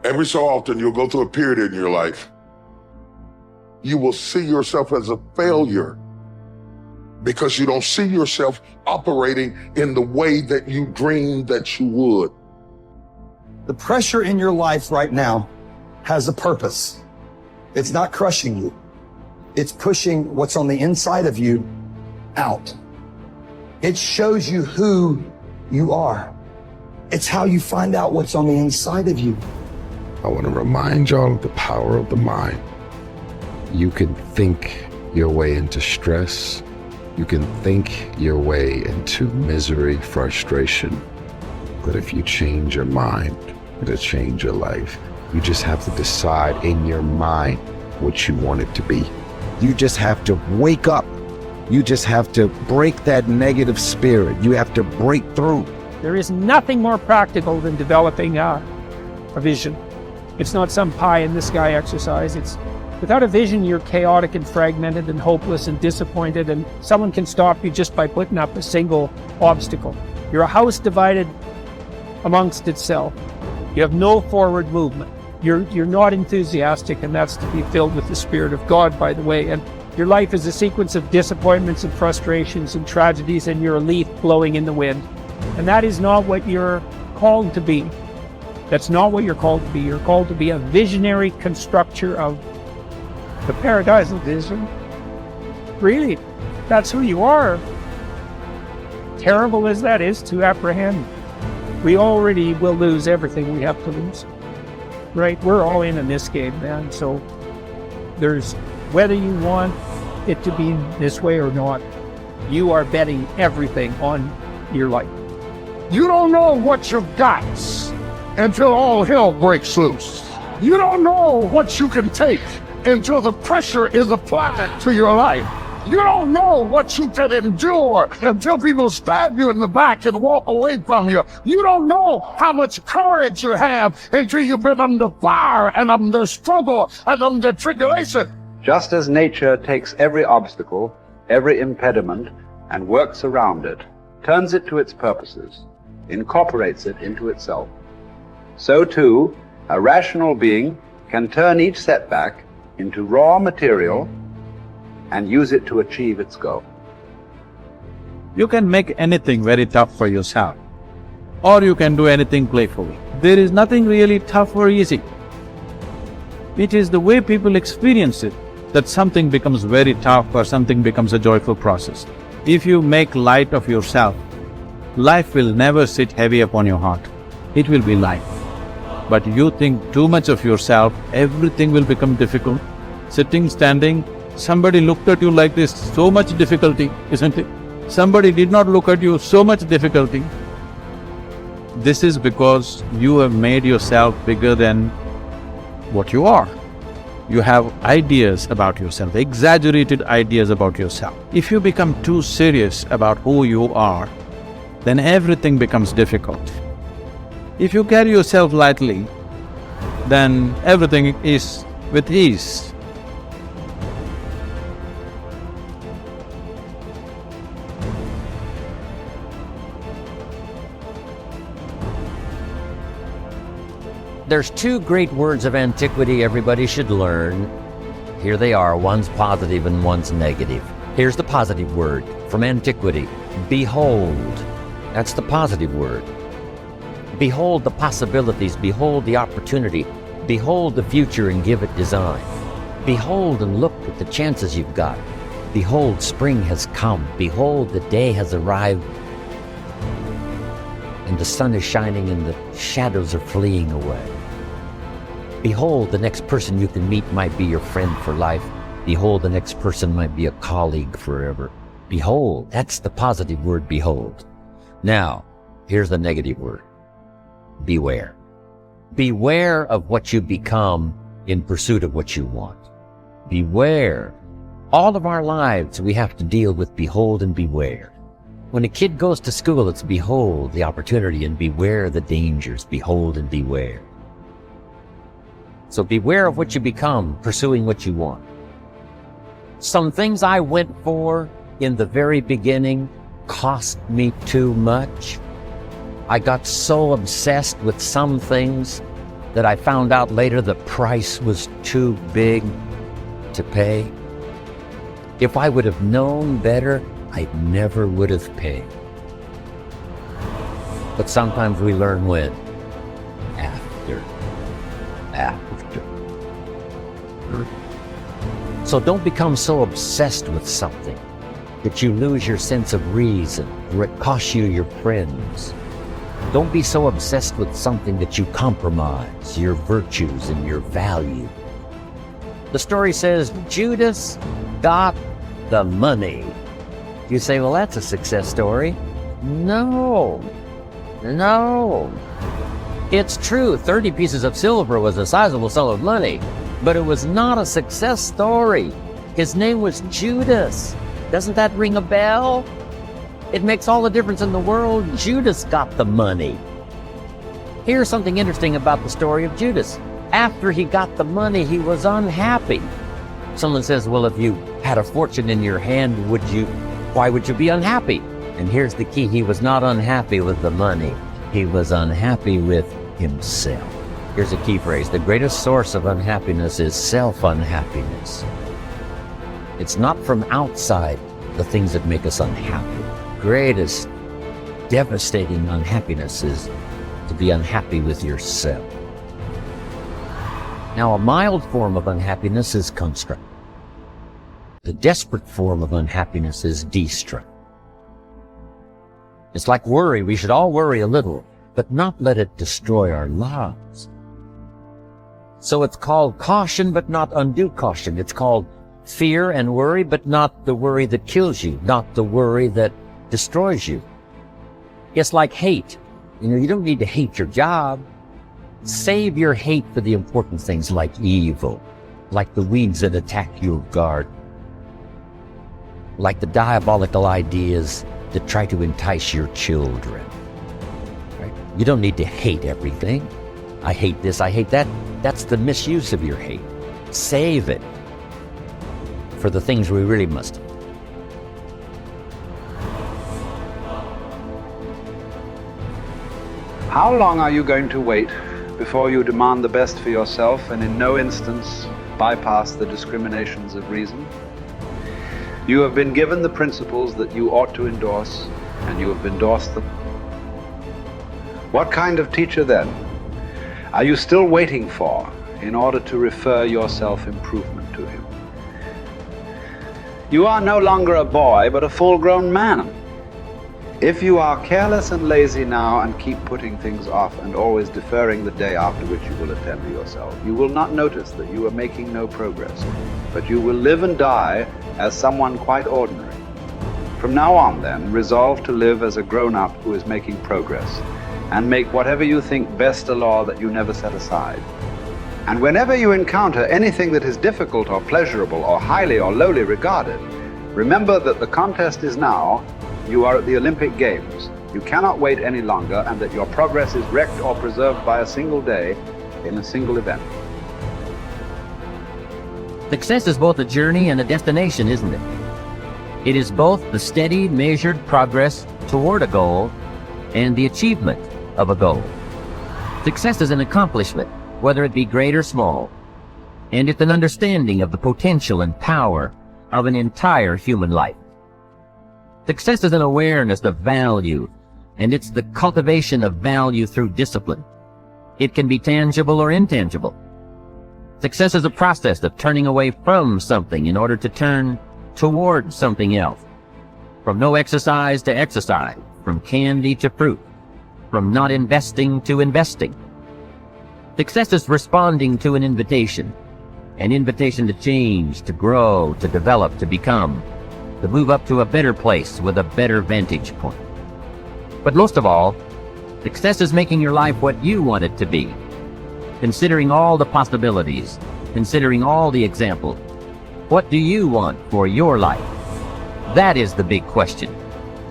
Every so often, you'll go through a period in your life. You will see yourself as a failure because you don't see yourself operating in the way that you dreamed that you would. The pressure in your life right now has a purpose. It's not crushing you. It's pushing what's on the inside of you out. It shows you who you are. It's how you find out what's on the inside of you. I want to remind y'all of the power of the mind. You can think your way into stress. You can think your way into misery, frustration. But if you change your mind, it'll change your life. You just have to decide in your mind what you want it to be. You just have to wake up. You just have to break that negative spirit. You have to break through. There is nothing more practical than developing a vision. It's not some pie in the sky exercise. Without a vision, you're chaotic and fragmented and hopeless and disappointed, and someone can stop you just by putting up a single obstacle. You're a house divided amongst itself. You have no forward movement. You're not enthusiastic, and that's to be filled with the Spirit of God, by the way. And your life is a sequence of disappointments and frustrations and tragedies, and you're a leaf blowing in the wind. And that is not what you're called to be. That's not what you're called to be. You're called to be a visionary constructor of the paradise of vision. Really, that's who you are. Terrible as that is to apprehend, we already will lose everything we have to lose. Right? We're all in this game, man. So there's, whether you want it to be this way or not, you are betting everything on your life. You don't know what you've got until all hell breaks loose. You don't know what you can take until the pressure is applied to your life. You don't know what you can endure until people stab you in the back and walk away from you. You don't know how much courage you have until you've been under fire and under struggle and under tribulation. Just as nature takes every obstacle, every impediment, and works around it, turns it to its purposes, incorporates it into itself, so too, a rational being can turn each setback into raw material and use it to achieve its goal. You can make anything very tough for yourself, or you can do anything playfully. There is nothing really tough or easy. It is the way people experience it that something becomes very tough or something becomes a joyful process. If you make light of yourself, life will never sit heavy upon your heart. It will be light. But you think too much of yourself, everything will become difficult. Sitting, standing, somebody looked at you like this, so much difficulty, isn't it? Somebody did not look at you, so much difficulty. This is because you have made yourself bigger than what you are. You have ideas about yourself, exaggerated ideas about yourself. If you become too serious about who you are, then everything becomes difficult. If you carry yourself lightly, then everything is with ease. There's two great words of antiquity everybody should learn. Here they are, one's positive and one's negative. Here's the positive word from antiquity, behold. That's the positive word. Behold the possibilities, behold the opportunity, behold the future and give it design. Behold and look at the chances you've got. Behold, spring has come. Behold, the day has arrived. And the sun is shining and the shadows are fleeing away. Behold, the next person you can meet might be your friend for life. Behold, the next person might be a colleague forever. Behold, that's the positive word, behold. Now, here's the negative word. Beware. Beware of what you become in pursuit of what you want. Beware. All of our lives we have to deal with behold and beware. When a kid goes to school, it's behold the opportunity and beware the dangers. Behold and beware. So beware of what you become, pursuing what you want. Some things I went for in the very beginning cost me too much. I got so obsessed with some things that I found out later the price was too big to pay. If I would have known better, I never would have paid. But sometimes we learn when? After. So don't become so obsessed with something that you lose your sense of reason, or it costs you your friends. Don't be so obsessed with something that you compromise your virtues and your value. The story says Judas got the money. You say, well, that's a success story. No. It's true, 30 pieces of silver was a sizable sum of money, but it was not a success story. His name was Judas. Doesn't that ring a bell? It makes all the difference in the world. Judas got the money. Here's something interesting about the story of Judas. After he got the money, he was unhappy. Someone says, well, if you had a fortune in your hand, why would you be unhappy? And here's the key. He was not unhappy with the money. He was unhappy with himself. Here's a key phrase. The greatest source of unhappiness is self-unhappiness. It's not from outside the things that make us unhappy. Greatest devastating unhappiness is to be unhappy with yourself. Now, a mild form of unhappiness is constructive. The desperate form of unhappiness is destructive. It's like worry. We should all worry a little, but not let it destroy our lives. So it's called caution, but not undue caution. It's called fear and worry, but not the worry that kills you, not the worry that destroys you. It's like hate. You don't need to hate your job. Save your hate for the important things like evil, like the weeds that attack your garden, like the diabolical ideas that try to entice your children. Right? You don't need to hate everything. I hate this, I hate that. That's the misuse of your hate. Save it for the things we really must. How long are you going to wait before you demand the best for yourself and in no instance bypass the discriminations of reason? You have been given the principles that you ought to endorse, and you have endorsed them. What kind of teacher, then, are you still waiting for in order to refer your self-improvement to him? You are no longer a boy, but a full-grown man. If you are careless and lazy now and keep putting things off and always deferring the day after which you will attend to yourself, you will not notice that you are making no progress, but you will live and die as someone quite ordinary. From now on, then, resolve to live as a grown-up who is making progress, and make whatever you think best a law that you never set aside. And whenever you encounter anything that is difficult or pleasurable or highly or lowly regarded, remember that the contest is now. You are at the Olympic Games. You cannot wait any longer, and that your progress is wrecked or preserved by a single day in a single event. Success is both a journey and a destination, isn't it? It is both the steady, measured progress toward a goal and the achievement of a goal. Success is an accomplishment, whether it be great or small, and it's an understanding of the potential and power of an entire human life. Success is an awareness of value, and it's the cultivation of value through discipline. It can be tangible or intangible. Success is a process of turning away from something in order to turn toward something else. From no exercise to exercise, from candy to fruit, from not investing to investing. Success is responding to an invitation to change, to grow, to develop, to become, to move up to a better place with a better vantage point. But most of all, success is making your life what you want it to be, considering all the possibilities, considering all the examples. What do you want for your life? That is the big question.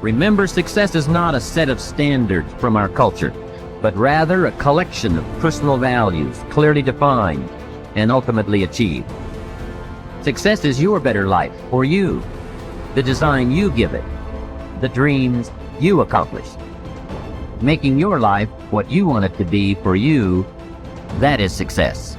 Remember, success is not a set of standards from our culture, but rather a collection of personal values, clearly defined and ultimately achieved. Success is your better life for you, the design you give it, the dreams you accomplish. Making your life what you want it to be for you That is success.